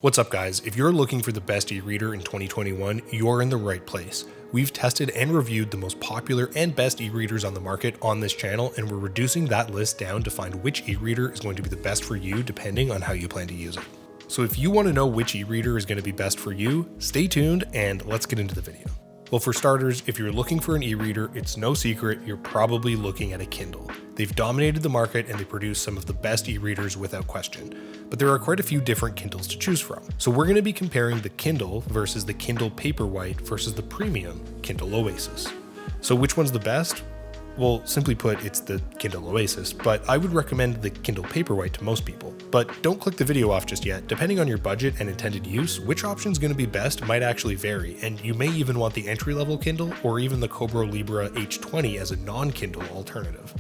What's up guys, if you're looking for the best e-reader in 2021, you're in the right place. We've tested and reviewed the most popular and best e-readers on the market on this channel, and we're reducing that list down to find which e-reader is going to be the best for you depending on how you plan to use it. So if you want to know which e-reader is going to be best for you, stay tuned and let's get into the video. Well, for starters, if you're looking for an e-reader, it's no secret you're probably looking at a Kindle. They've dominated the market and they produce some of the best e-readers without question. But there are quite a few different Kindles to choose from. So we're going to be comparing the Kindle versus the Kindle Paperwhite versus the premium Kindle Oasis. So which one's the best? Well, simply put, it's the Kindle Oasis, but I would recommend the Kindle Paperwhite to most people. But don't click the video off just yet. Depending on your budget and intended use, which option is going to be best might actually vary, and you may even want the entry-level Kindle or even the Kobo Libra H20 as a non-Kindle alternative.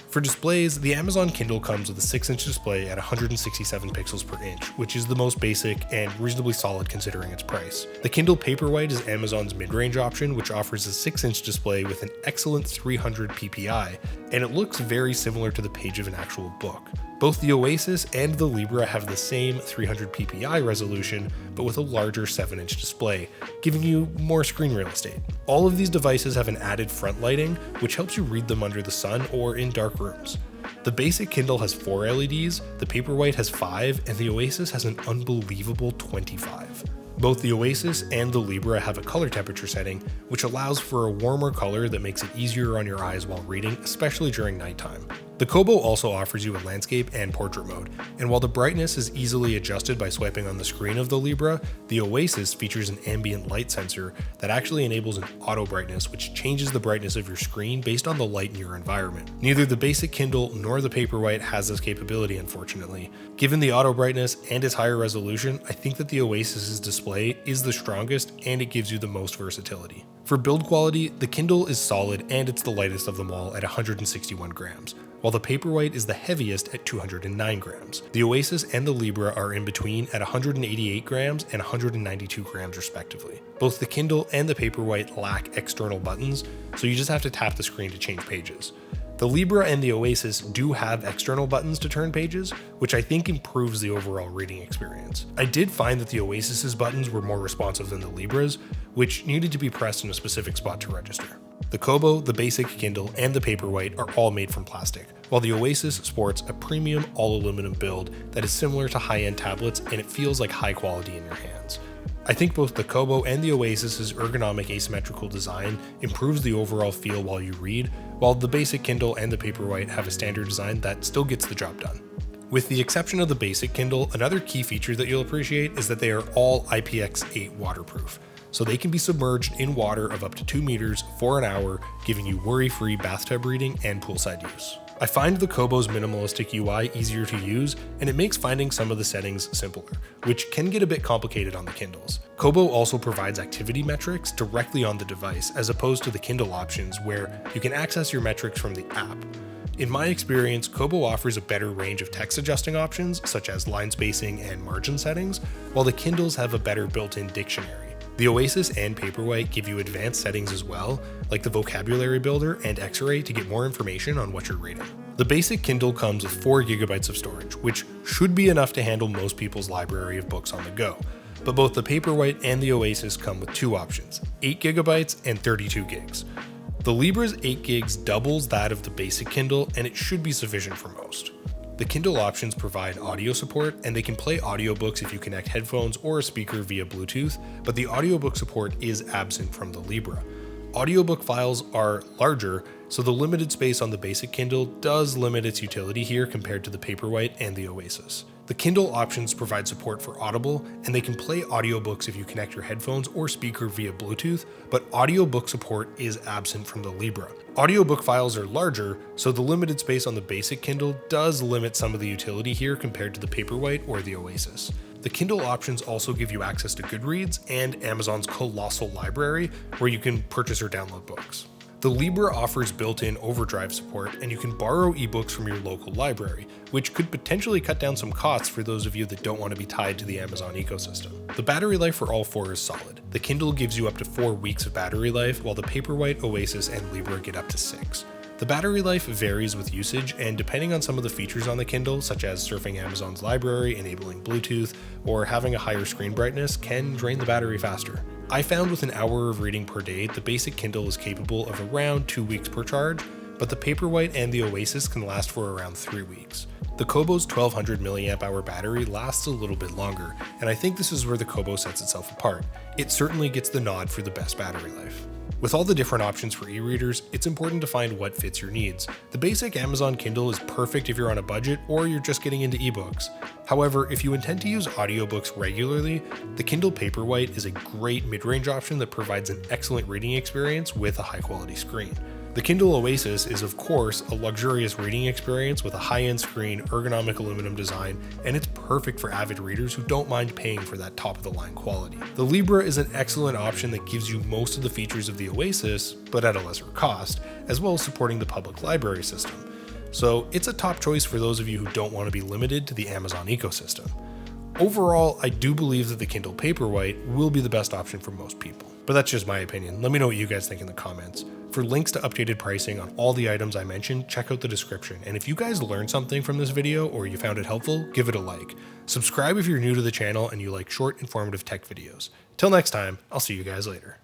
For displays, the Amazon Kindle comes with a 6-inch display at 167 pixels per inch, which is the most basic and reasonably solid considering its price. The Kindle Paperwhite is Amazon's mid-range option, which offers a 6-inch display with an excellent 300 ppi, and it looks very similar to the page of an actual book. Both the Oasis and the Libra have the same 300 ppi resolution, but with a larger 7-inch display, giving you more screen real estate. All of these devices have an added front lighting, which helps you read them under the sun or in dark rooms. The basic Kindle has 4 LEDs, the Paperwhite has 5, and the Oasis has an unbelievable 25. Both the Oasis and the Libra have a color temperature setting, which allows for a warmer color that makes it easier on your eyes while reading, especially during nighttime. The Kobo also offers you a landscape and portrait mode, and while the brightness is easily adjusted by swiping on the screen of the Libra, the Oasis features an ambient light sensor that actually enables an auto brightness, which changes the brightness of your screen based on the light in your environment. Neither the basic Kindle nor the Paperwhite has this capability, unfortunately. Given the auto brightness and its higher resolution, I think that the Oasis's display is the strongest and it gives you the most versatility. For build quality, the Kindle is solid and it's the lightest of them all at 161 grams, while the Paperwhite is the heaviest at 209 grams. The Oasis and the Libra are in between at 188 grams and 192 grams respectively. Both the Kindle and the Paperwhite lack external buttons, so you just have to tap the screen to change pages. The Libra and the Oasis do have external buttons to turn pages, which I think improves the overall reading experience. I did find that the Oasis's buttons were more responsive than the Libra's, which needed to be pressed in a specific spot to register. The Kobo, the basic Kindle, and the Paperwhite are all made from plastic, while the Oasis sports a premium all-aluminum build that is similar to high-end tablets and it feels like high quality in your hands. I think both the Kobo and the Oasis's ergonomic asymmetrical design improves the overall feel while you read, while the basic Kindle and the Paperwhite have a standard design that still gets the job done. With the exception of the basic Kindle, another key feature that you'll appreciate is that they are all IPX8 waterproof, so they can be submerged in water of up to 2 meters for an hour, giving you worry-free bathtub reading and poolside use. I find the Kobo's minimalistic UI easier to use, and it makes finding some of the settings simpler, which can get a bit complicated on the Kindles. Kobo also provides activity metrics directly on the device, as opposed to the Kindle options where you can access your metrics from the app. In my experience, Kobo offers a better range of text adjusting options, such as line spacing and margin settings, while the Kindles have a better built-in dictionary. The Oasis and Paperwhite give you advanced settings as well, like the vocabulary builder and X-ray to get more information on what you're reading. The basic Kindle comes with 4 GB of storage, which should be enough to handle most people's library of books on the go. But both the Paperwhite and the Oasis come with 2 options, 8 GB and 32 gigs. The Libra's 8 gigs doubles that of the basic Kindle, and it should be sufficient for most. The Kindle options provide audio support, and they can play audiobooks if you connect headphones or a speaker via Bluetooth, but the audiobook support is absent from the Libra. Audiobook files are larger, so the limited space on the basic Kindle does limit its utility here compared to the Paperwhite and the Oasis. The Kindle options provide support for Audible, and they can play audiobooks if you connect your headphones or speaker via Bluetooth, but audiobook support is absent from the Libra. Audiobook files are larger, so the limited space on the basic Kindle does limit some of the utility here compared to the Paperwhite or the Oasis. The Kindle options also give you access to Goodreads and Amazon's colossal library, where you can purchase or download books. The Libra offers built-in overdrive support, and you can borrow ebooks from your local library, which could potentially cut down some costs for those of you that don't want to be tied to the Amazon ecosystem. The battery life for all 4 is solid. The Kindle gives you up to 4 weeks of battery life, while the Paperwhite, Oasis, and Libra get up to 6. The battery life varies with usage, and depending on some of the features on the Kindle, such as surfing Amazon's library, enabling Bluetooth, or having a higher screen brightness, can drain the battery faster. I found with an hour of reading per day, the basic Kindle is capable of around 2 weeks per charge, but the Paperwhite and the Oasis can last for around 3 weeks. The Kobo's 1200 mAh battery lasts a little bit longer, and I think this is where the Kobo sets itself apart. It certainly gets the nod for the best battery life. With all the different options for e-readers, it's important to find what fits your needs. The basic Amazon Kindle is perfect if you're on a budget or you're just getting into ebooks. However, if you intend to use audiobooks regularly, the Kindle Paperwhite is a great mid-range option that provides an excellent reading experience with a high-quality screen. The Kindle Oasis is, of course, a luxurious reading experience with a high-end screen, ergonomic aluminum design, and it's perfect for avid readers who don't mind paying for that top-of-the-line quality. The Libra is an excellent option that gives you most of the features of the Oasis, but at a lesser cost, as well as supporting the public library system. So it's a top choice for those of you who don't want to be limited to the Amazon ecosystem. Overall, I do believe that the Kindle Paperwhite will be the best option for most people. But that's just my opinion. Let me know what you guys think in the comments. For links to updated pricing on all the items I mentioned, check out the description. And if you guys learned something from this video or you found it helpful, give it a like. Subscribe if you're new to the channel and you like short, informative tech videos. Till next time, I'll see you guys later.